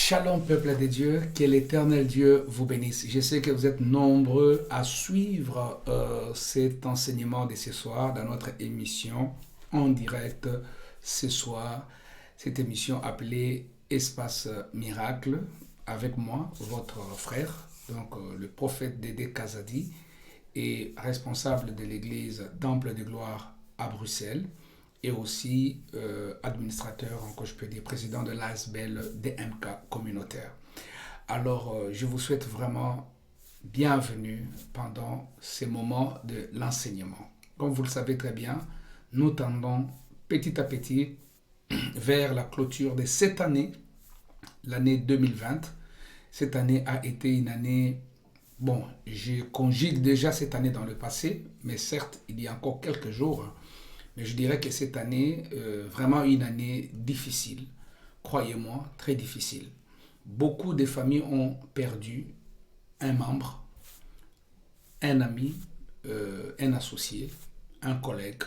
Shalom peuple de Dieu, que l'Éternel Dieu vous bénisse. Je sais que vous êtes nombreux à suivre cet enseignement de ce soir dans notre émission en direct ce soir. Cette émission appelée Espace Miracle avec moi, votre frère, donc le prophète Dédé Kazadi et responsable de l'église Temple de Gloire à Bruxelles. Et aussi administrateur, encore je peux dire, président de l'ASBEL DMK communautaire. Alors, je vous souhaite vraiment bienvenue pendant ces moments de l'enseignement. Comme vous le savez très bien, nous tendons petit à petit vers la clôture de cette année, l'année 2020. Cette année a été une année, bon, je conjugue déjà cette année dans le passé, mais certes, il y a encore quelques jours. Mais je dirais que cette année, vraiment une année difficile. Croyez-moi, très difficile. Beaucoup de familles ont perdu un membre, un ami, un associé, un collègue,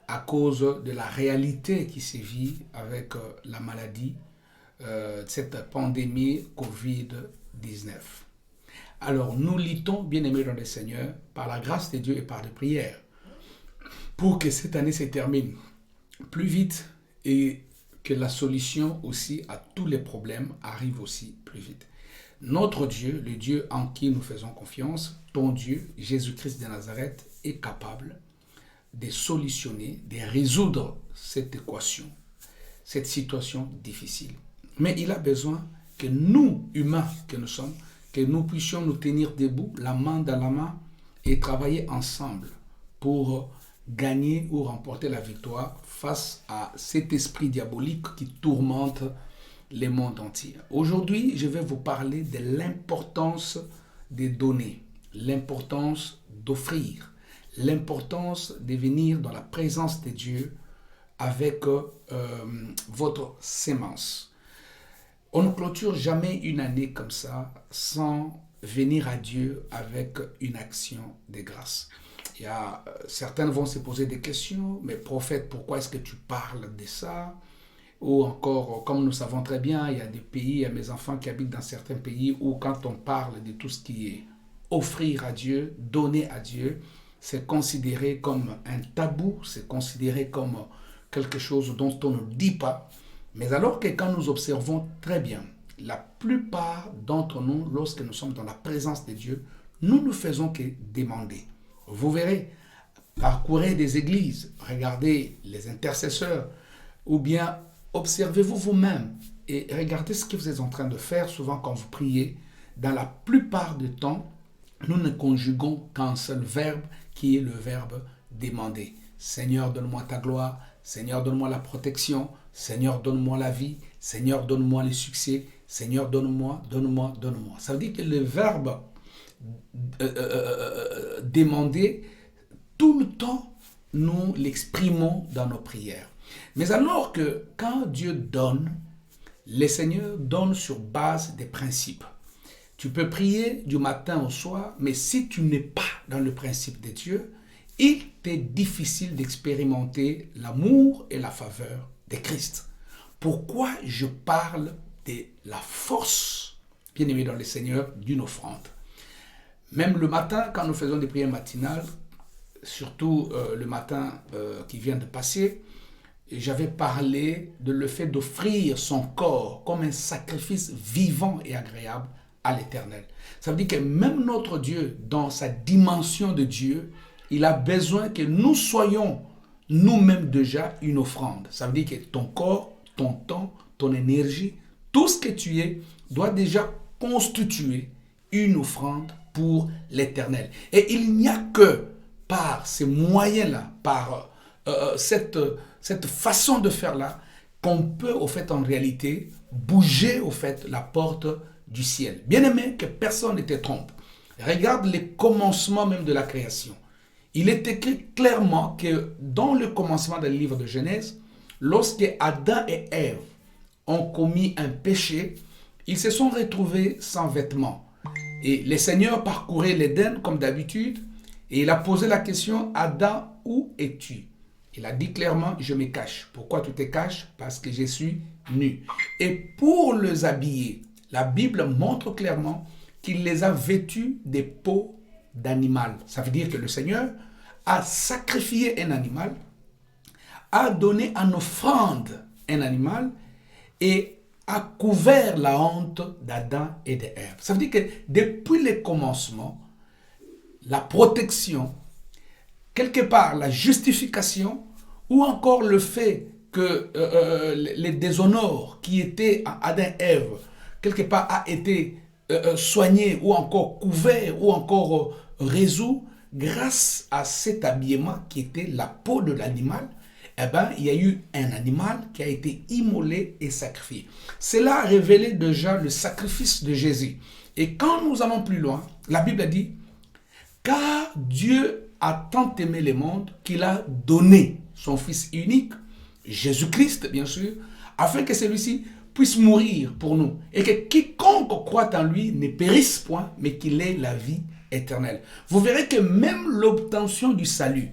à cause de la réalité qui sévit avec la maladie, cette pandémie Covid-19. Alors, nous luttons, bien-aimés dans le Seigneur, par la grâce de Dieu et par les prières, pour que cette année se termine plus vite et que la solution aussi à tous les problèmes arrive aussi plus vite. Notre Dieu, le Dieu en qui nous faisons confiance, ton Dieu, Jésus-Christ de Nazareth, est capable de solutionner, de résoudre cette équation, cette situation difficile. Mais il a besoin que nous, humains que nous sommes, que nous puissions nous tenir debout, la main dans la main, et travailler ensemble pour gagner ou remporter la victoire face à cet esprit diabolique qui tourmente le monde entier. Aujourd'hui, je vais vous parler de l'importance des données, l'importance d'offrir, l'importance de venir dans la présence de Dieu avec votre sémence. On ne clôture jamais une année comme ça sans venir à Dieu avec une action de grâce. Certains vont se poser des questions, mais prophète, pourquoi est-ce que tu parles de ça? Ou encore, comme nous savons très bien, il y a des pays, il y a mes enfants qui habitent dans certains pays où quand on parle de tout ce qui est offrir à Dieu, donner à Dieu, c'est considéré comme un tabou, c'est considéré comme quelque chose dont on ne dit pas. Mais alors que quand nous observons très bien, la plupart d'entre nous, lorsque nous sommes dans la présence de Dieu, nous ne faisons que demander. Vous verrez, parcourez des églises, regardez les intercesseurs, ou bien observez-vous vous-même et regardez ce que vous êtes en train de faire. Souvent quand vous priez, dans la plupart du temps, nous ne conjuguons qu'un seul verbe qui est le verbe demander. Seigneur, donne-moi ta gloire. Seigneur, donne-moi la protection. Seigneur, donne-moi la vie. Seigneur, donne-moi le succès. Seigneur, donne-moi, donne-moi, donne-moi. Ça veut dire que le verbe demander, tout le temps, nous l'exprimons dans nos prières. Mais alors que quand Dieu donne, le Seigneur donne sur base des principes. Tu peux prier du matin au soir, mais si tu n'es pas dans le principe de Dieu, il t'est difficile d'expérimenter l'amour et la faveur de Christ. Pourquoi je parle de la force, bien aimé dans le Seigneur, d'une offrande? Même le matin, quand nous faisons des prières matinales, surtout le matin qui vient de passer, j'avais parlé de le fait d'offrir son corps comme un sacrifice vivant et agréable à l'Éternel. Ça veut dire que même notre Dieu, dans sa dimension de Dieu, il a besoin que nous soyons nous-mêmes déjà une offrande. Ça veut dire que ton corps, ton temps, ton énergie, tout ce que tu es, doit déjà constituer une offrande pour l'Éternel. Et il n'y a que par ces moyens-là, par cette façon de faire-là, qu'on peut, au fait, en réalité, bouger, au fait, la porte du ciel. Bien aimé, que personne ne te trompe. Regarde les commencements même de la création. Il est écrit clairement que dans le commencement du livre de Genèse, lorsque Adam et Ève ont commis un péché, ils se sont retrouvés sans vêtements. Et le Seigneur parcourait l'Éden comme d'habitude et il a posé la question, Adam, où es-tu? Il a dit clairement, je me cache. Pourquoi tu te caches? Parce que je suis nu. Et pour les habiller, la Bible montre clairement qu'il les a vêtus des peaux d'animal. Ça veut dire que le Seigneur a sacrifié un animal, a donné en offrande un animal et a couvert la honte d'Adam et d'Ève. Ça veut dire que depuis le commencement, la protection, quelque part la justification, ou encore le fait que les déshonneurs qui étaient à Adam et Ève, quelque part a été soigné ou encore couvert ou encore résolu grâce à cet habillement qui était la peau de l'animal. Eh bien, il y a eu un animal qui a été immolé et sacrifié. Cela a révélé déjà le sacrifice de Jésus. Et quand nous allons plus loin, la Bible dit, car Dieu a tant aimé le monde qu'il a donné son Fils unique, Jésus-Christ bien sûr, afin que celui-ci puisse mourir pour nous et que quiconque croit en lui ne périsse point, mais qu'il ait la vie éternelle. Vous verrez que même l'obtention du salut,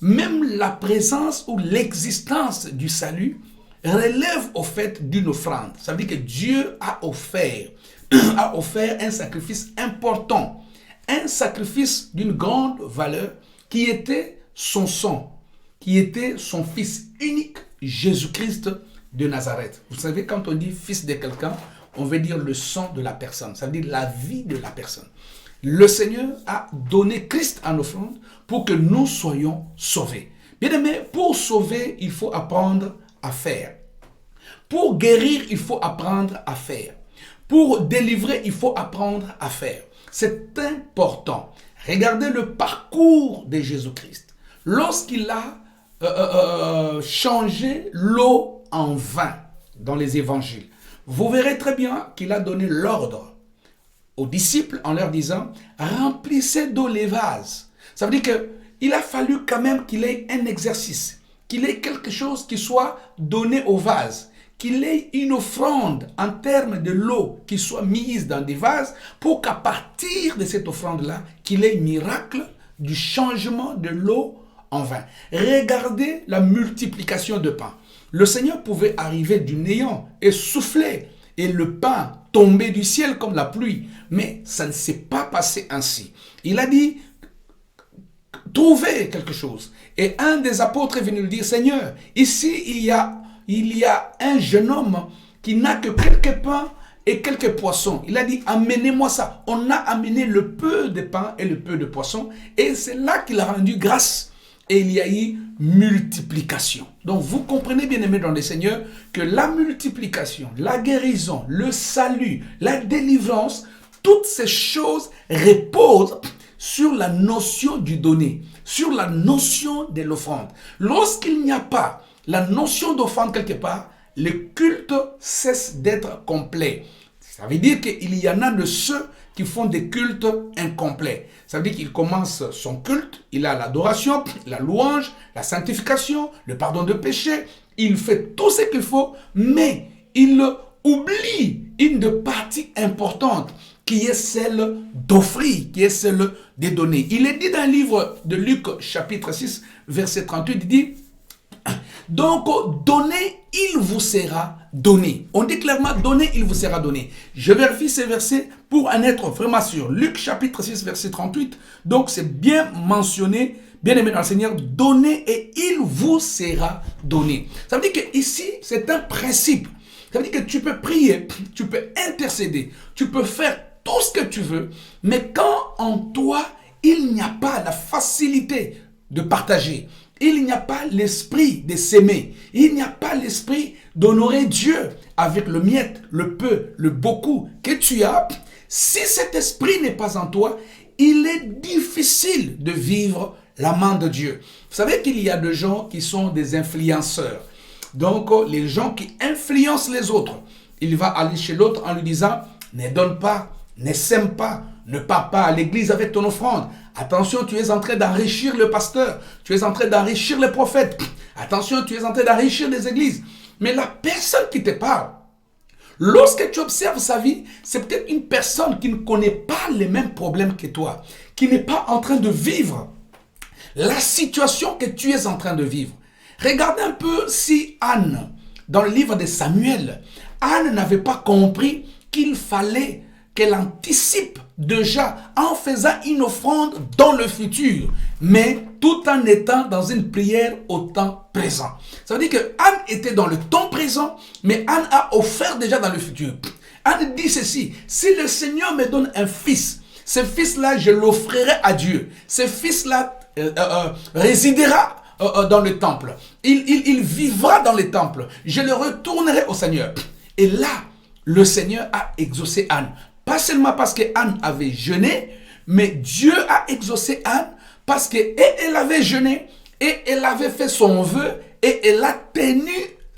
même la présence ou l'existence du salut relève au fait d'une offrande. Ça veut dire que Dieu a offert un sacrifice important, un sacrifice d'une grande valeur qui était son sang, qui était son Fils unique, Jésus-Christ de Nazareth. Vous savez, quand on dit fils de quelqu'un, on veut dire le sang de la personne, ça veut dire la vie de la personne. Le Seigneur a donné Christ en offrande pour que nous soyons sauvés. Bien aimé, pour sauver, il faut apprendre à faire. Pour guérir, il faut apprendre à faire. Pour délivrer, il faut apprendre à faire. C'est important. Regardez le parcours de Jésus-Christ. Lorsqu'il a changé l'eau en vin dans les évangiles, vous verrez très bien qu'il a donné l'ordre aux disciples en leur disant « remplissez d'eau les vases ». Ça veut dire qu'il a fallu quand même qu'il ait un exercice, qu'il ait quelque chose qui soit donné au vase, qu'il ait une offrande en termes de l'eau qui soit mise dans des vases pour qu'à partir de cette offrande-là, qu'il ait un miracle du changement de l'eau en vin. Regardez la multiplication de pain. Le Seigneur pouvait arriver du néant et souffler et le pain tomber du ciel comme la pluie. Mais ça ne s'est pas passé ainsi. Il a dit, trouvez quelque chose. Et un des apôtres est venu lui dire, Seigneur, ici il y a un jeune homme qui n'a que quelques pains et quelques poissons. Il a dit, amenez-moi ça. On a amené le peu de pain et le peu de poissons. Et c'est là qu'il a rendu grâce. Et il y a eu multiplication. Donc vous comprenez, bien aimés dans le Seigneur, que la multiplication, la guérison, le salut, la délivrance, toutes ces choses reposent sur la notion du donner, sur la notion de l'offrande. Lorsqu'il n'y a pas la notion d'offrande quelque part, le culte cesse d'être complet. Ça veut dire qu'il y en a de ceux qui font des cultes incomplets. Ça veut dire qu'il commence son culte, il a l'adoration, la louange, la sanctification, le pardon de péché, il fait tout ce qu'il faut, mais il oublie une partie importante qui est celle d'offrir, qui est celle de donner. Il est dit dans le livre de Luc, chapitre 6, verset 38, il dit « Donc, donnez, il vous sera donné. » On dit clairement « Donnez, il vous sera donné. » Je vérifie ces versets pour en être vraiment sûr. Luc, chapitre 6, verset 38. Donc, c'est bien mentionné, bien aimé dans le Seigneur, « Donnez et il vous sera donné. » Ça veut dire qu'ici, c'est un principe. Ça veut dire que tu peux prier, tu peux intercéder, tu peux faire tout ce que tu veux, mais quand en toi, il n'y a pas la facilité de partager, il n'y a pas l'esprit de s'aimer, il n'y a pas l'esprit d'honorer Dieu avec le miette, le peu, le beaucoup que tu as, si cet esprit n'est pas en toi, il est difficile de vivre la main de Dieu. Vous savez qu'il y a des gens qui sont des influenceurs. Donc, les gens qui influencent les autres, il va aller chez l'autre en lui disant, ne donne pas, ne sème pas, ne pars pas à l'église avec ton offrande. Attention, tu es en train d'enrichir le pasteur, tu es en train d'enrichir les prophètes. Attention, tu es en train d'enrichir les églises. Mais la personne qui te parle, lorsque tu observes sa vie, c'est peut-être une personne qui ne connaît pas les mêmes problèmes que toi, qui n'est pas en train de vivre la situation que tu es en train de vivre. Regardez un peu si Anne, dans le livre de Samuel, Anne n'avait pas compris qu'il fallait qu'elle anticipe déjà en faisant une offrande dans le futur, mais tout en étant dans une prière au temps présent. Ça veut dire que Anne était dans le temps présent, mais Anne a offert déjà dans le futur. Anne dit ceci: si le Seigneur me donne un fils, ce fils-là, je l'offrirai à Dieu. Ce fils-là résidera dans le temple. Il vivra dans le temple. Je le retournerai au Seigneur. Et là, le Seigneur a exaucé Anne. Pas seulement parce que Anne avait jeûné, mais Dieu a exaucé Anne parce qu'elle avait jeûné et elle avait fait son vœu et elle a tenu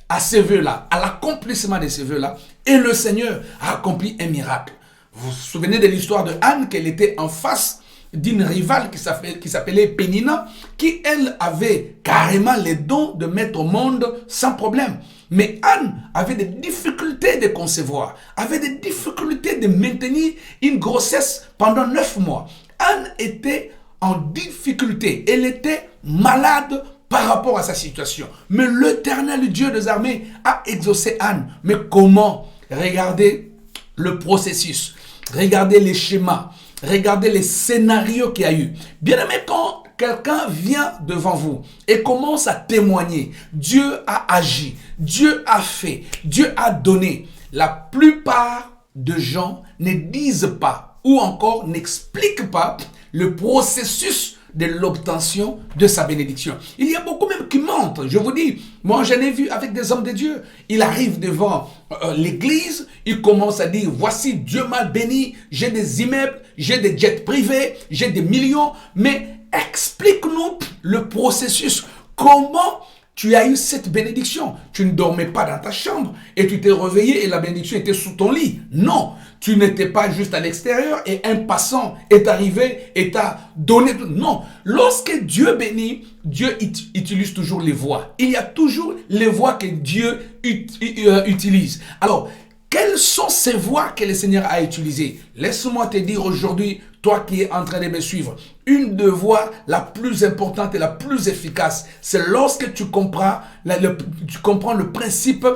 à ces vœux-là, à l'accomplissement de ces vœux-là. Et le Seigneur a accompli un miracle. Vous vous souvenez de l'histoire de Anne, qu'elle était en face d'une rivale qui s'appelait Pénina, qui elle avait carrément les dons de mettre au monde sans problème. Mais Anne avait des difficultés de concevoir, avait des difficultés de maintenir une grossesse pendant 9 mois. Anne était en difficulté, elle était malade par rapport à sa situation. Mais l'Éternel Dieu des armées a exaucé Anne. Mais comment? Regardez le processus, regardez les schémas, regardez les scénarios qu'il y a eu. Bien aimé, quand quelqu'un vient devant vous et commence à témoigner, Dieu a agi, Dieu a fait, Dieu a donné. La plupart de gens ne disent pas ou encore n'expliquent pas le processus de l'obtention de sa bénédiction. Il y a beaucoup même qui mentent. Je vous dis, moi j'en ai vu avec des hommes de Dieu. Il arrive devant l'église, il commence à dire, voici Dieu m'a béni, j'ai des immeubles, j'ai des jets privés, j'ai des millions. Mais explique-nous le processus. Comment tu as eu cette bénédiction? Tu ne dormais pas dans ta chambre et tu t'es réveillé et la bénédiction était sous ton lit. Non, tu n'étais pas juste à l'extérieur et un passant est arrivé et t'a donné. Non, lorsque Dieu bénit, Dieu utilise toujours les voies. Il y a toujours les voies que Dieu utilise. Alors, quelles sont ces voies que le Seigneur a utilisées? Laisse-moi te dire aujourd'hui, toi qui es en train de me suivre, une des voies la plus importante et la plus efficace, c'est lorsque tu comprends le principe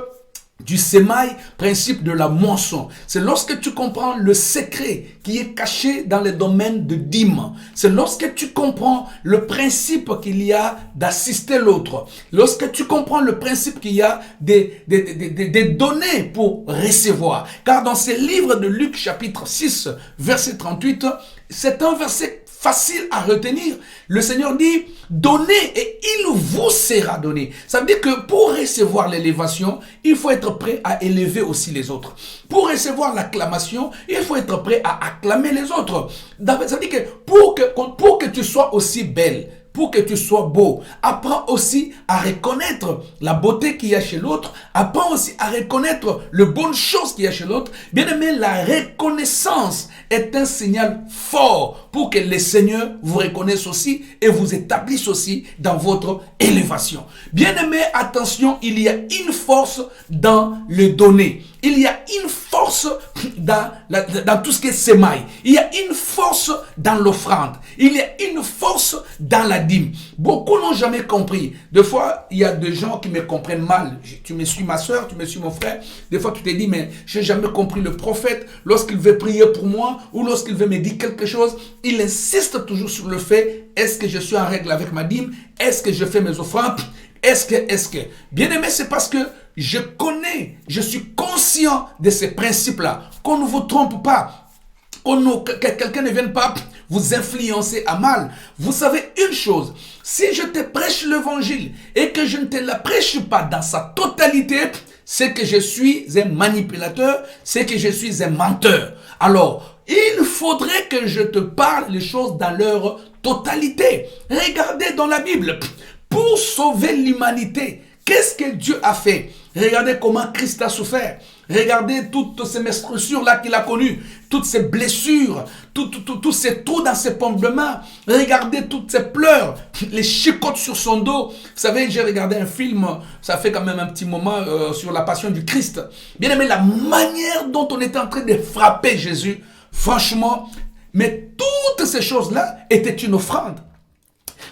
du sémail, principe de la moisson. C'est lorsque tu comprends le secret qui est caché dans le domaine de dîme. C'est lorsque tu comprends le principe qu'il y a d'assister l'autre. Lorsque tu comprends le principe qu'il y a des données pour recevoir. Car dans ce livre de Luc chapitre 6, verset 38, c'est un verset facile à retenir. Le Seigneur dit, donnez et il vous sera donné. Ça veut dire que pour recevoir l'élévation, il faut être prêt à élever aussi les autres. Pour recevoir l'acclamation, il faut être prêt à acclamer les autres. Ça veut dire que pour que tu sois aussi belle, pour que tu sois beau, apprends aussi à reconnaître la beauté qu'il y a chez l'autre, apprends aussi à reconnaître les bonnes choses qu'il y a chez l'autre. Bien aimé, la reconnaissance est un signal fort pour que le Seigneur vous reconnaisse aussi et vous établisse aussi dans votre élévation. Bien aimé, attention, il y a une force dans le donner. Il y a une force dans tout ce qui est sémail. Il y a une force dans l'offrande. Il y a une force dans la dîme. Beaucoup n'ont jamais compris. Des fois, il y a des gens qui me comprennent mal. Tu me suis ma soeur, tu me suis mon frère. Des fois, tu te dis, mais je n'ai jamais compris le prophète. Lorsqu'il veut prier pour moi ou lorsqu'il veut me dire quelque chose, il insiste toujours sur le fait, est-ce que je suis en règle avec ma dîme? Est-ce que je fais mes offrandes? Est-ce que, bien aimé, c'est parce que je connais, je suis conscient de ces principes-là. Qu'on ne vous trompe pas, que quelqu'un ne vienne pas vous influencer à mal. Vous savez une chose, si je te prêche l'évangile et que je ne te la prêche pas dans sa totalité, c'est que je suis un manipulateur, c'est que je suis un menteur. Alors, il faudrait que je te parle les choses dans leur totalité. Regardez dans la Bible. Pour sauver l'humanité, qu'est-ce que Dieu a fait? Regardez comment Christ a souffert. Regardez toutes ces meurtrissures-là qu'il a connues, toutes ces blessures, tous ces trous dans ses pommes de main. Regardez toutes ces pleurs, les chicottes sur son dos. Vous savez, j'ai regardé un film, ça fait quand même un petit moment, sur la passion du Christ. Bien aimé, la manière dont on était en train de frapper Jésus, franchement, mais toutes ces choses-là étaient une offrande.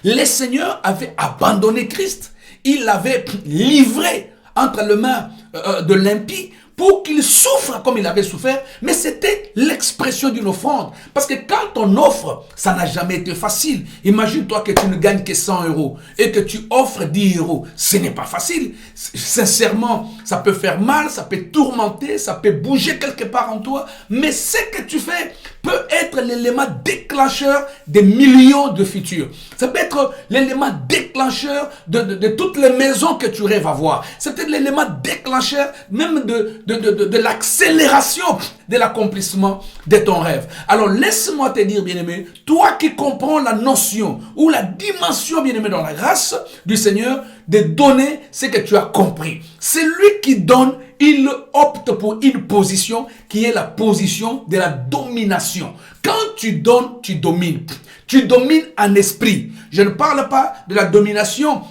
Le Seigneur avait abandonné Christ. Il l'avait livré entre les mains de l'impie pour qu'il souffre comme il avait souffert, mais c'était l'expression d'une offrande. Parce que quand on offre, ça n'a jamais été facile. Imagine-toi que tu ne gagnes que 100 euros et que tu offres 10 euros. Ce n'est pas facile. Sincèrement, ça peut faire mal, ça peut tourmenter, ça peut bouger quelque part en toi, mais ce que tu fais peut être l'élément déclencheur des millions de futurs. Ça peut être l'élément déclencheur de toutes les maisons que tu rêves avoir. C'est peut-être l'élément déclencheur même de l'accélération de l'accomplissement de ton rêve. Alors laisse-moi te dire, bien-aimé, toi qui comprends la notion ou la dimension, bien-aimé, dans la grâce du Seigneur, de donner ce que tu as compris. C'est lui qui donne, il opte pour une position qui est la position de la domination. Quand tu donnes, tu domines. Tu domines en esprit. Je ne parle pas de la domination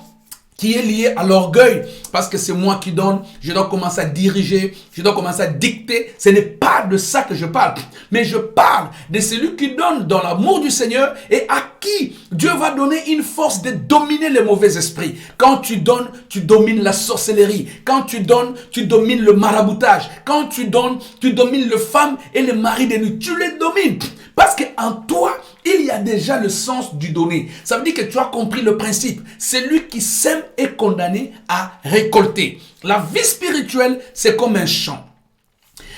qui est lié à l'orgueil, parce que c'est moi qui donne, je dois commencer à diriger, je dois commencer à dicter. Ce n'est pas de ça que je parle, mais je parle de celui qui donne dans l'amour du Seigneur et à qui Dieu va donner une force de dominer les mauvais esprits. Quand tu donnes, tu domines la sorcellerie. Quand tu donnes, tu domines le maraboutage. Quand tu donnes, tu domines les femmes et les maris de nuit. Tu les domines, parce qu'en toi, il y a déjà le sens du donner. Ça veut dire que tu as compris le principe. Celui qui sème est condamné à récolter. La vie spirituelle, c'est comme un champ.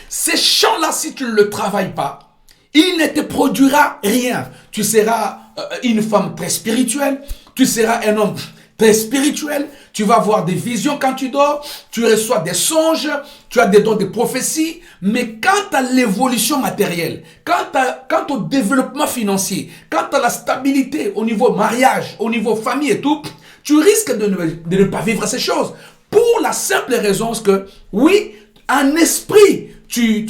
Ces champs-là, si tu ne le travailles pas, il ne te produira rien. Tu seras une femme très spirituelle, tu seras un homme très spirituel, tu vas avoir des visions quand tu dors, tu reçois des songes, tu as des dons de prophétie, mais quant à l'évolution matérielle, quant au développement financier, quant à la stabilité au niveau mariage, au niveau famille et tout, tu risques de ne pas vivre ces choses. Pour la simple raison que, oui, en esprit, tu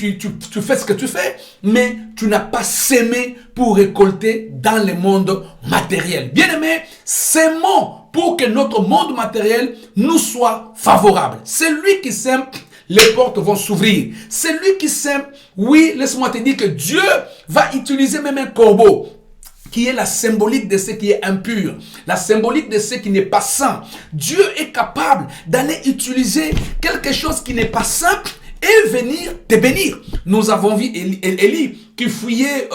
fais ce que tu fais, mais tu n'as pas sémé pour récolter dans le monde matériel. Bien-aimé, sémons pour que notre monde matériel nous soit favorable. C'est lui qui sème, les portes vont s'ouvrir. C'est lui qui sème, oui, laisse-moi te dire que Dieu va utiliser même un corbeau, qui est la symbolique de ce qui est impur, la symbolique de ce qui n'est pas saint. Dieu est capable d'aller utiliser quelque chose qui n'est pas saint et venir te bénir. Nous avons vu Élie qui fouillait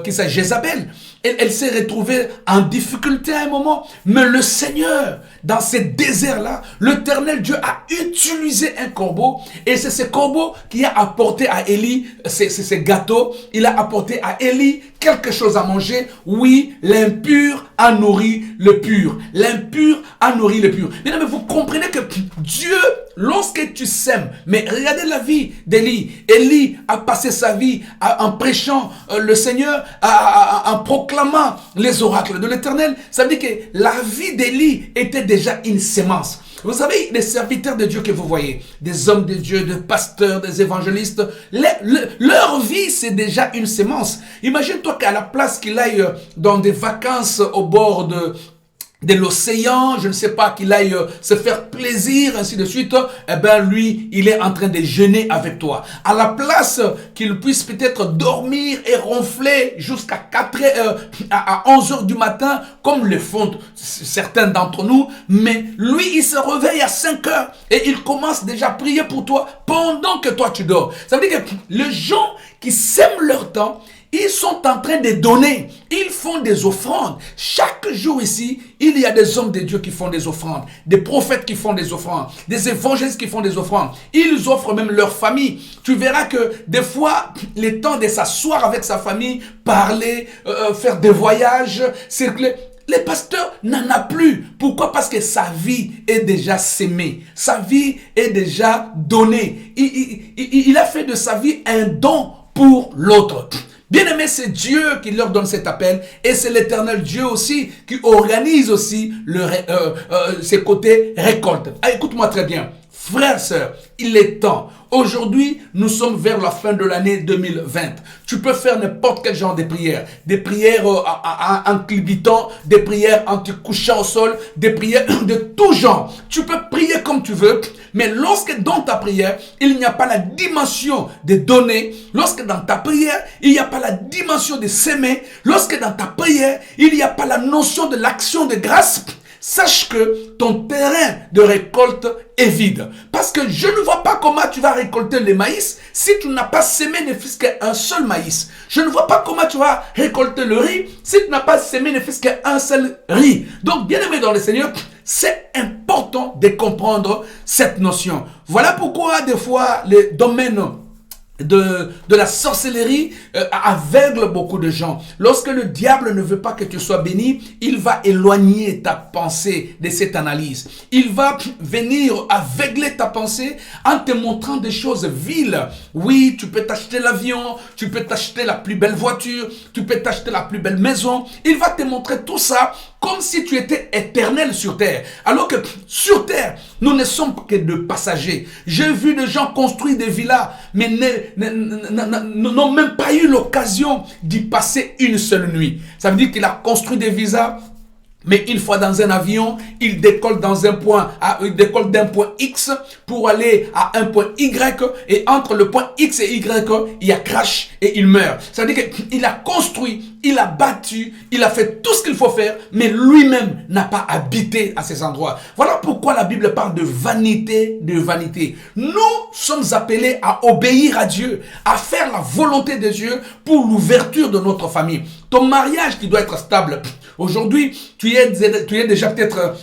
qui c'est Jézabel. Elle s'est retrouvée en difficulté à un moment. Mais le Seigneur, dans ce désert-là, l'Éternel Dieu a utilisé un corbeau. Et c'est ce corbeau qui a apporté à Élie ces gâteaux. Il a apporté à Élie quelque chose à manger. Oui, l'impur a nourri le pur. L'impur a nourri le pur. Mais vous comprenez que Dieu, lorsque tu sèmes, mais regardez la vie d'Élie. Élie a passé sa vie en prêchant le Seigneur, en proclamant les oracles de l'Éternel. Ça veut dire que la vie d'Élie était déjà une sémence. Vous savez, les serviteurs de Dieu que vous voyez, des hommes de Dieu, des pasteurs, des évangélistes, leur vie, c'est déjà une sémence. Imagine-toi qu'à la place qu'il aille dans des vacances au bord de l'océan, je ne sais pas, qu'il aille se faire plaisir, ainsi de suite, eh bien lui, il est en train de jeûner avec toi. À la place qu'il puisse peut-être dormir et ronfler jusqu'à 4 heures, à 11 heures du matin, comme le font certains d'entre nous, mais lui, il se réveille à 5 heures et il commence déjà à prier pour toi pendant que toi tu dors. Ça veut dire que les gens qui sèment leur temps, ils sont en train de donner. Ils font des offrandes. Chaque jour ici, il y a des hommes de Dieu qui font des offrandes. Des prophètes qui font des offrandes. Des évangélistes qui font des offrandes. Ils offrent même leur famille. Tu verras que des fois, le temps de s'asseoir avec sa famille, parler, faire des voyages, circuler, les pasteurs n'en a plus. Pourquoi? Parce que sa vie est déjà sémée. Sa vie est déjà donnée. Il a fait de sa vie un don pour l'autre. Bien-aimé, c'est Dieu qui leur donne cet appel et c'est l'Éternel Dieu aussi qui organise aussi ses côtés récolte. Ah, écoute-moi très bien. Frères, sœurs, il est temps. Aujourd'hui, nous sommes vers la fin de l'année 2020. Tu peux faire n'importe quel genre de prières. Des prières en clibitant, des prières en te couchant au sol, des prières de tout genre. Tu peux prier comme tu veux, mais lorsque dans ta prière, il n'y a pas la dimension de donner, lorsque dans ta prière, il n'y a pas la dimension de s'aimer, lorsque dans ta prière, il n'y a pas la notion de l'action de grâce, sache que ton terrain de récolte est vide. Parce que je ne vois pas comment tu vas récolter le maïs si tu n'as pas semé ne fût-ce qu'un seul maïs. Je ne vois pas comment tu vas récolter le riz si tu n'as pas semé ne fût-ce qu'un seul riz. Donc, bien aimé dans le Seigneur, c'est important de comprendre cette notion. Voilà pourquoi des fois les domaines de la sorcellerie aveugle beaucoup de gens. Lorsque le diable ne veut pas que tu sois béni, il va éloigner ta pensée de cette analyse. Il va venir aveugler ta pensée en te montrant des choses viles. Oui, tu peux t'acheter l'avion, tu peux t'acheter la plus belle voiture, tu peux t'acheter la plus belle maison. Il va te montrer tout ça comme si tu étais éternel sur terre. Alors que sur terre, nous ne sommes que de passagers. J'ai vu des gens construire des villas, mais n'ont même pas eu l'occasion d'y passer une seule nuit. Ça veut dire qu'il a construit des villas, mais une fois dans un avion, il décolle dans un point, il décolle d'un point X pour aller à un point Y, et entre le point X et Y, il y a crash et il meurt. Ça veut dire qu'il a construit, il a bâti, il a fait tout ce qu'il faut faire, mais lui-même n'a pas habité à ces endroits. Voilà pourquoi la Bible parle de vanité, de vanité. Nous sommes appelés à obéir à Dieu, à faire la volonté de Dieu pour l'ouverture de notre famille. Ton mariage qui doit être stable. Aujourd'hui, tu es déjà peut-être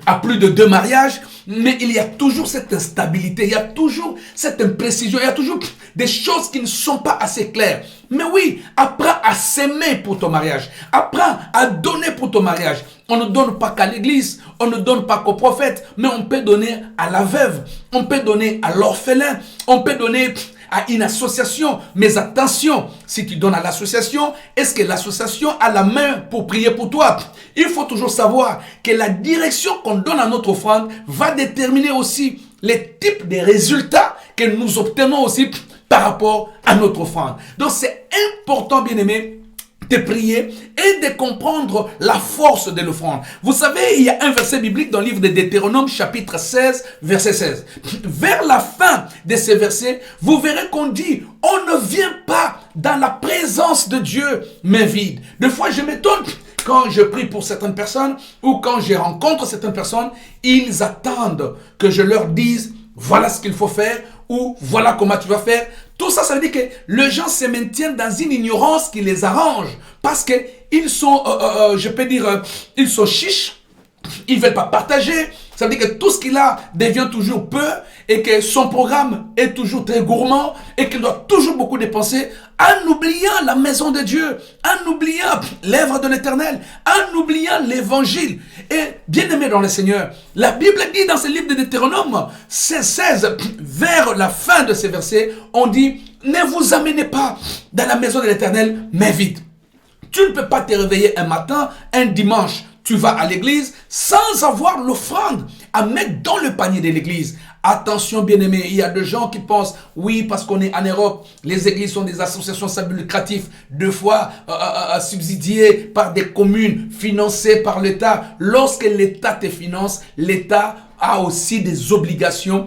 à plus de 2 mariages, mais il y a toujours cette instabilité, il y a toujours cette imprécision, il y a toujours des choses qui ne sont pas assez claires. Mais oui, apprends à s'aimer pour ton mariage, apprends à donner pour ton mariage. On ne donne pas qu'à l'église, on ne donne pas qu'au prophète, mais on peut donner à la veuve, on peut donner à l'orphelin, on peut donner à une association. Mais attention, si tu donnes à l'association, est-ce que l'association a la main pour prier pour toi? Il faut toujours savoir que la direction qu'on donne à notre offrande va déterminer aussi les types de résultats que nous obtenons aussi par rapport à notre offrande. Donc c'est important, bien aimé, de prier et de comprendre la force de l'offrande. Vous savez, il y a un verset biblique dans le livre de Deutéronome, chapitre 16, verset 16. Vers la fin de ces versets, vous verrez qu'on dit, on ne vient pas dans la présence de Dieu, main vide. Des fois, je m'étonne quand je prie pour certaines personnes ou quand je rencontre certaines personnes, ils attendent que je leur dise, voilà ce qu'il faut faire ou voilà comment tu vas faire. Tout ça, ça veut dire que les gens se maintiennent dans une ignorance qui les arrange. Parce qu'ils sont, je peux dire, ils sont chiches. Ils ne veulent pas partager. Ça veut dire que tout ce qu'il a devient toujours peu et que son programme est toujours très gourmand et qu'il doit toujours beaucoup dépenser en oubliant la maison de Dieu, en oubliant l'œuvre de l'Éternel, en oubliant l'Évangile. Et bien aimé dans le Seigneur, la Bible dit dans ce livre de Deutéronome 16, vers la fin de ces versets, on dit, ne vous amenez pas dans la maison de l'Éternel, mais vite. Tu ne peux pas te réveiller un matin, un dimanche, tu vas à l'église sans avoir l'offrande à mettre dans le panier de l'église. Attention bien aimé, il y a des gens qui pensent, oui parce qu'on est en Europe, les églises sont des associations sans but lucratif, deux fois subsidiées par des communes, financées par l'État. Lorsque l'État te finance, l'État a aussi des obligations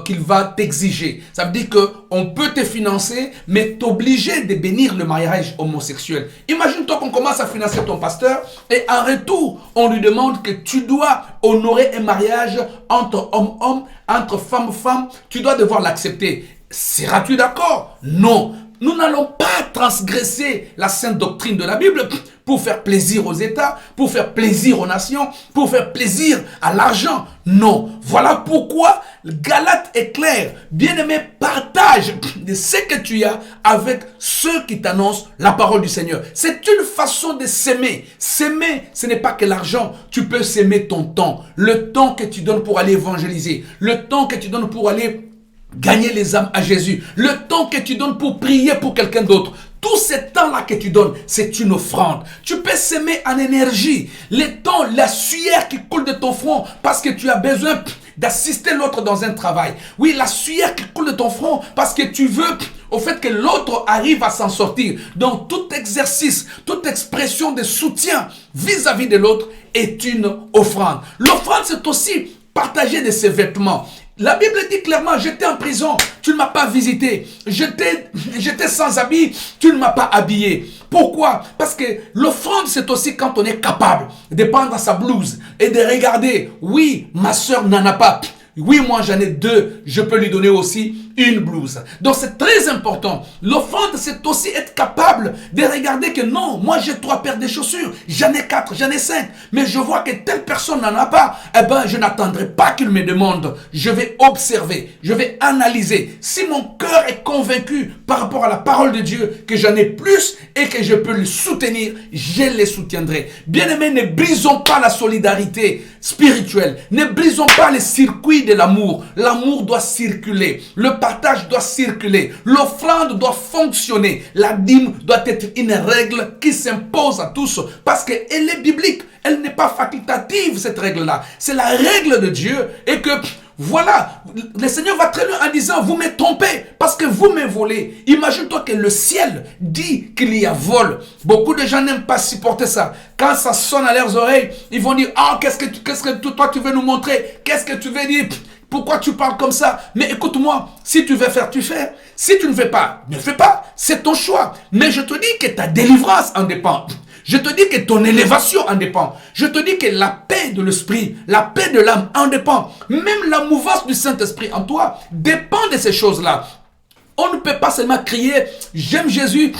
qu'il va t'exiger. Ça veut dire qu'on peut te financer, mais t'obliger de bénir le mariage homosexuel. Imagine-toi qu'on commence à financer ton pasteur et en retour, on lui demande que tu dois honorer un mariage entre homme-homme, entre femme-femme. Tu dois devoir l'accepter. Seras-tu d'accord? Non. Nous n'allons pas transgresser la sainte doctrine de la Bible pour faire plaisir aux États, pour faire plaisir aux nations, pour faire plaisir à l'argent. Non. Voilà pourquoi Galate est clair. Bien-aimé, partage de ce que tu as avec ceux qui t'annoncent la parole du Seigneur. C'est une façon de s'aimer. S'aimer, ce n'est pas que l'argent. Tu peux s'aimer ton temps. Le temps que tu donnes pour aller évangéliser. Le temps que tu donnes pour aller gagner les âmes à Jésus. Le temps que tu donnes pour prier pour quelqu'un d'autre. Tout ce temps-là que tu donnes, c'est une offrande. Tu peux s'aimer en énergie. Les temps, la sueur qui coule de ton front parce que tu as besoin d'assister l'autre dans un travail. Oui, la sueur qui coule de ton front parce que tu veux au fait que l'autre arrive à s'en sortir. Donc, tout exercice, toute expression de soutien vis-à-vis de l'autre est une offrande. L'offrande, c'est aussi partager de ses vêtements. La Bible dit clairement, j'étais en prison, tu ne m'as pas visité. J'étais sans habit, tu ne m'as pas habillé. Pourquoi? Parce que l'offrande, c'est aussi quand on est capable de prendre sa blouse et de regarder, oui, ma soeur n'en a pas. Oui, moi j'en ai deux, je peux lui donner aussi une blouse. Donc c'est très important. L'offrande, c'est aussi être capable de regarder que non, moi j'ai 3 paires de chaussures, j'en ai 4, j'en ai 5, mais je vois que telle personne n'en a pas. Eh ben, je n'attendrai pas qu'il me demande. Je vais observer, je vais analyser. Si mon cœur est convaincu par rapport à la parole de Dieu que j'en ai plus et que je peux le soutenir, je les soutiendrai. Bien-aimés, ne brisons pas la solidarité spirituelle. Ne brisons pas les circuits de l'amour. L'amour doit circuler. Le partage doit circuler. L'offrande doit fonctionner. La dîme doit être une règle qui s'impose à tous parce qu'elle est biblique. Elle n'est pas facultative, cette règle-là. C'est la règle de Dieu et que voilà, le Seigneur va très loin en disant, vous me trompez parce que vous me volez. Imagine-toi que le ciel dit qu'il y a vol. Beaucoup de gens n'aiment pas supporter ça. Quand ça sonne à leurs oreilles, ils vont dire, ah, qu'est-ce que toi tu veux nous montrer? Qu'est-ce que tu veux dire? Pourquoi tu parles comme ça? Mais écoute-moi, si tu veux faire, tu fais. Si tu ne fais pas, ne fais pas. C'est ton choix. Mais je te dis que ta délivrance en dépend. Je te dis que ton élévation en dépend. Je te dis que la paix de l'esprit, la paix de l'âme en dépend. Même la mouvance du Saint-Esprit en toi dépend de ces choses-là. On ne peut pas seulement crier « J'aime Jésus,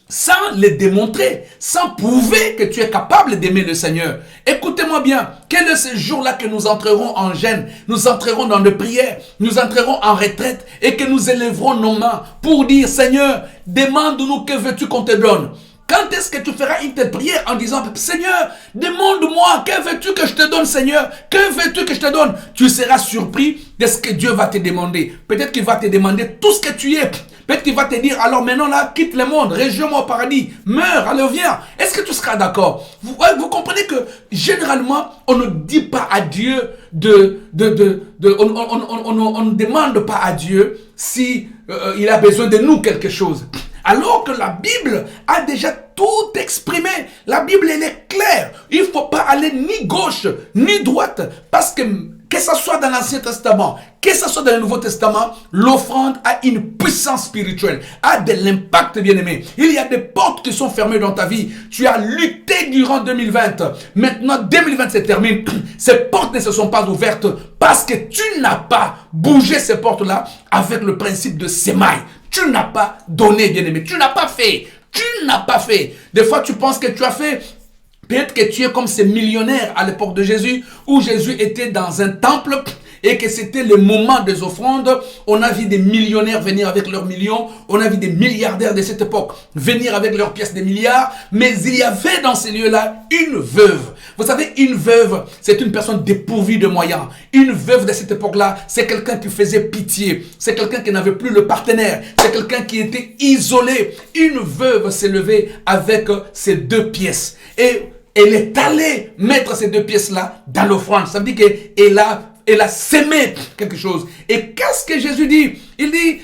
sans le démontrer, sans prouver que tu es capable d'aimer le Seigneur. Écoutez-moi bien, quel est ce jour-là que nous entrerons en jeûne, nous entrerons dans nos prières, nous entrerons en retraite et que nous élèverons nos mains pour dire « Seigneur, demande-nous que veux-tu qu'on te donne ?» Quand est-ce que tu feras une telle prière en disant « Seigneur, demande-moi, que veux-tu que je te donne, Seigneur? Que veux-tu que je te donne ?» Tu seras surpris de ce que Dieu va te demander. Peut-être qu'il va te demander tout ce que tu es. Peut-être qu'il va te dire « Alors maintenant là, quitte le monde, rejoins-moi au paradis, meurs, alors viens. » Est-ce que tu seras d'accord? Vous comprenez que généralement, on ne dit pas à Dieu on ne demande pas à Dieu si il a besoin de nous quelque chose. Alors que la Bible a déjà tout exprimé. La Bible, elle est claire. Il ne faut pas aller ni gauche, ni droite. Parce que ce soit dans l'Ancien Testament, que ce soit dans le Nouveau Testament, l'offrande a une puissance spirituelle, a de l'impact, bien-aimé. Il y a des portes qui sont fermées dans ta vie. Tu as lutté durant 2020. Maintenant, 2020 se termine. Ces portes ne se sont pas ouvertes parce que tu n'as pas bougé ces portes-là avec le principe de sémaille. Tu n'as pas donné, bien-aimé. Tu n'as pas fait. Tu n'as pas fait. Des fois, tu penses que tu as fait. Peut-être que tu es comme ces millionnaires à l'époque de Jésus, où Jésus était dans un temple et que c'était le moment des offrandes. On a vu des millionnaires venir avec leurs millions. On a vu des milliardaires de cette époque venir avec leurs pièces de milliards. Mais il y avait dans ces lieux-là une veuve. Vous savez, une veuve, c'est une personne dépourvue de moyens. Une veuve de cette époque-là, c'est quelqu'un qui faisait pitié. C'est quelqu'un qui n'avait plus le partenaire. C'est quelqu'un qui était isolé. Une veuve s'est levée avec ses 2 pièces. Et elle est allée mettre ces 2 pièces-là dans l'offrande. Ça veut dire qu'elle a sémé quelque chose. Et qu'est-ce que Jésus dit? Il dit,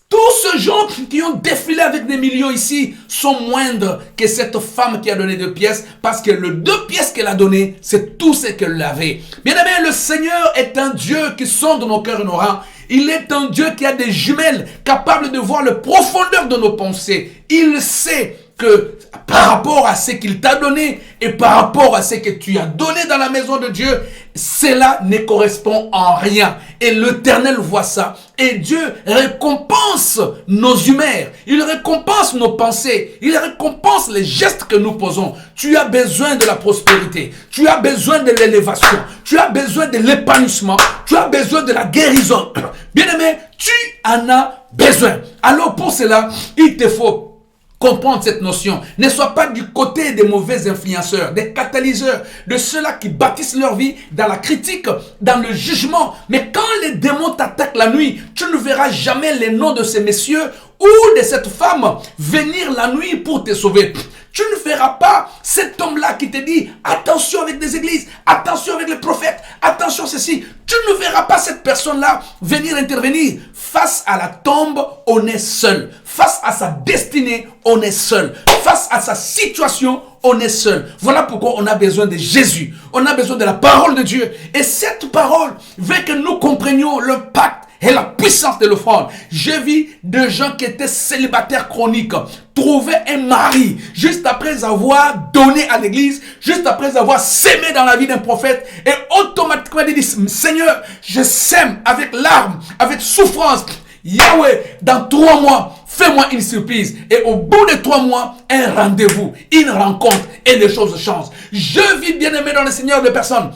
tous ces gens qui ont défilé avec des millions ici sont moindres que cette femme qui a donné 2 pièces, parce que les 2 pièces qu'elle a données, c'est tout ce qu'elle avait. Bien aimé, le Seigneur est un Dieu qui sonde nos cœurs et nos rangs. Il est un Dieu qui a des jumelles capables de voir la profondeur de nos pensées. Il sait que par rapport à ce qu'il t'a donné et par rapport à ce que tu as donné dans la maison de Dieu, cela ne correspond en rien. Et l'Éternel voit ça. Et Dieu récompense nos humeurs. Il récompense nos pensées. Il récompense les gestes que nous posons. Tu as besoin de la prospérité. Tu as besoin de l'élévation. Tu as besoin de l'épanouissement. Tu as besoin de la guérison. Bien-aimé, tu en as besoin. Alors pour cela, il te faut comprendre cette notion. Ne sois pas du côté des mauvais influenceurs, des catalyseurs, de ceux-là qui bâtissent leur vie dans la critique, dans le jugement. Mais quand les démons t'attaquent la nuit, tu ne verras jamais les noms de ces messieurs ou de cette femme venir la nuit pour te sauver. Tu ne verras pas cet homme-là qui te dit attention avec des églises, attention avec les prophètes, attention ceci. Tu ne verras pas cette personne-là venir intervenir. Face à la tombe, on est seul. Face à sa destinée, on est seul. Face à sa situation, on est seul. Voilà pourquoi on a besoin de Jésus. On a besoin de la parole de Dieu. Et cette parole veut que nous comprenions le pacte et la puissance de l'offrande. J'ai vu des gens qui étaient célibataires chroniques trouver un mari juste après avoir donné à l'église, juste après avoir sémé dans la vie d'un prophète, et automatiquement ils disent Seigneur, je sème avec larmes, avec souffrance. Yahweh, dans 3 mois, fais-moi une surprise. Et au bout de 3 mois, un rendez-vous, une rencontre, et les choses changent. Je vis bien aimé dans le Seigneur de personnes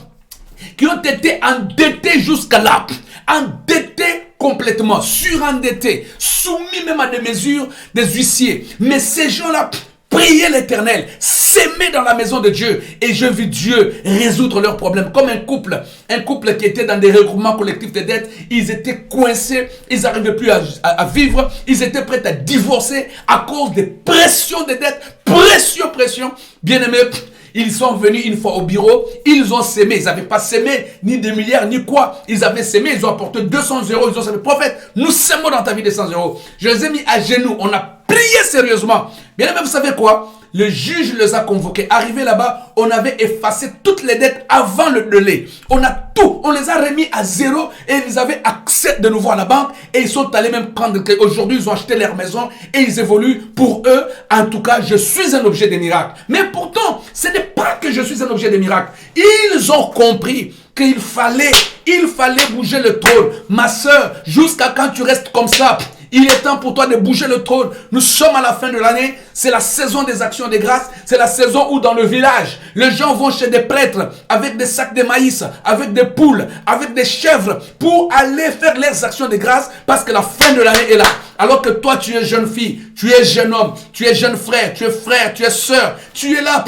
qui ont été endettées jusqu'à là, endettés complètement, surendettés, soumis même à des mesures des huissiers. Mais ces gens-là priaient l'Éternel, s'aimaient dans la maison de Dieu, et je vis Dieu résoudre leurs problèmes. Comme un couple qui était dans des regroupements collectifs de dettes, ils étaient coincés, ils n'arrivaient plus à vivre, ils étaient prêts à divorcer à cause des pressions de dettes, pression. Bien-aimés, ils sont venus une fois au bureau, ils ont sémé. Ils n'avaient pas sémé ni des milliards, ni quoi. Ils avaient sémé, ils ont apporté 200 euros. Ils ont sémé. Prophète, nous sémons dans ta vie de 100 euros. Je les ai mis à genoux. On a prié sérieusement. Bien aimé, vous savez quoi? Le juge les a convoqués. Arrivé là-bas, on avait effacé toutes les dettes avant le délai. On a tout. On les a remis à zéro et ils avaient accès de nouveau à la banque. Et ils sont allés même prendre. Aujourd'hui, ils ont acheté leur maison et ils évoluent. Pour eux, en tout cas, je suis un objet de miracle. Mais pourtant, ce n'est pas que je suis un objet de miracle. Ils ont compris qu'il fallait bouger le trône. Ma soeur, jusqu'à quand tu restes comme ça? Il est temps pour toi de bouger le trône. Nous sommes à la fin de l'année. C'est la saison des actions de grâce. C'est la saison où dans le village, les gens vont chez des prêtres avec des sacs de maïs, avec des poules, avec des chèvres pour aller faire leurs actions de grâce parce que la fin de l'année est là. Alors que toi, tu es jeune fille, tu es jeune homme, tu es jeune frère, tu es sœur, tu es là.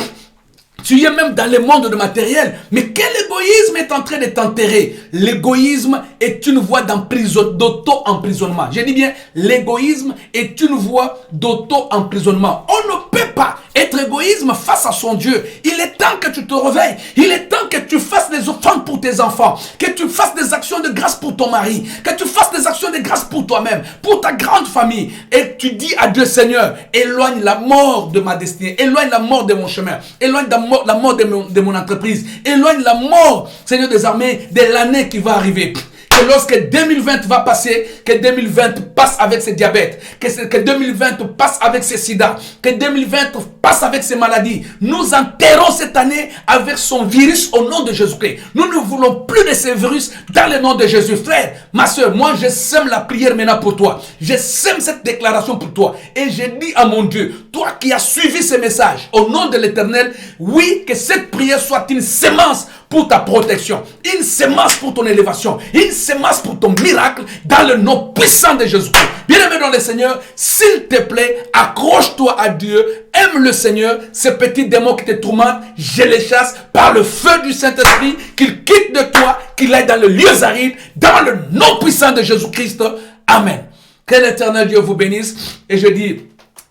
Tu es même dans le monde de matériel. Mais quel égoïsme est en train de t'enterrer? L'égoïsme est une voie d'auto-emprisonnement. Je dis bien, l'égoïsme est une voie d'auto-emprisonnement. On ne peut pas être égoïsme face à son Dieu. Il est temps que tu te réveilles. Il est temps que tu fasses des offrandes pour tes enfants. Que tu fasses des actions de grâce pour ton mari. Que tu fasses des actions de grâce pour toi-même. Pour ta grande famille. Et tu dis à Dieu, Seigneur, éloigne la mort de ma destinée. Éloigne la mort de mon chemin. Éloigne la mort de mon entreprise. Éloigne la mort, Seigneur des armées, de l'année qui va arriver. Que lorsque 2020 va passer, que 2020 passe avec ses diabètes, que 2020 passe avec ses sida, que 2020 passe avec ses maladies. Nous enterrons cette année avec son virus au nom de Jésus-Christ. Nous ne voulons plus de ces virus dans le nom de Jésus. Frère, ma soeur, moi je sème la prière maintenant pour toi. Je sème cette déclaration pour toi. Et je dis à mon Dieu, toi qui as suivi ce message, au nom de l'Éternel, oui, que cette prière soit une sémence pour ta protection, une sémence pour ton élévation, une sémence pour ton miracle dans le nom puissant de Jésus-Christ. Bien-aimé dans le Seigneur, s'il te plaît, accroche-toi à Dieu, aime le Seigneur. Ces petits démons qui te tourmentent, je les chasse par le feu du Saint-Esprit, qu'ils quittent de toi, qu'ils aillent dans le lieu aride, dans le nom puissant de Jésus-Christ. Amen. Que l'Éternel Dieu vous bénisse. Et je dis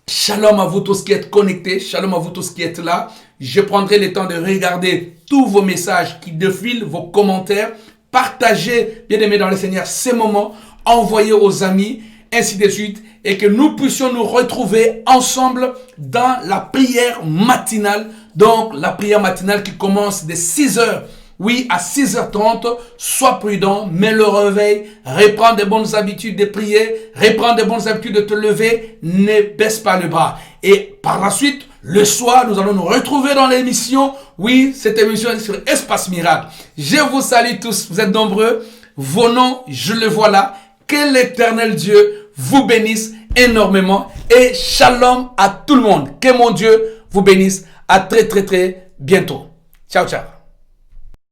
shalom à vous tous qui êtes connectés, shalom à vous tous qui êtes là. Je prendrai le temps de regarder tous vos messages qui défilent, vos commentaires. Partagez, bien aimés dans le Seigneur, ces moments. Envoyez aux amis, ainsi de suite. Et que nous puissions nous retrouver ensemble dans la prière matinale. Donc, la prière matinale qui commence de 6h. Oui, à 6h30, sois prudent, mets le réveil, reprends des bonnes habitudes de prier, reprends des bonnes habitudes de te lever, ne baisse pas le bras. Et par la suite, le soir, nous allons nous retrouver dans l'émission. Oui, cette émission est sur Espace Miracle. Je vous salue tous, vous êtes nombreux. Vos noms, je les vois là. Que l'Éternel Dieu vous bénisse énormément. Et shalom à tout le monde. Que mon Dieu vous bénisse. À très bientôt. Ciao.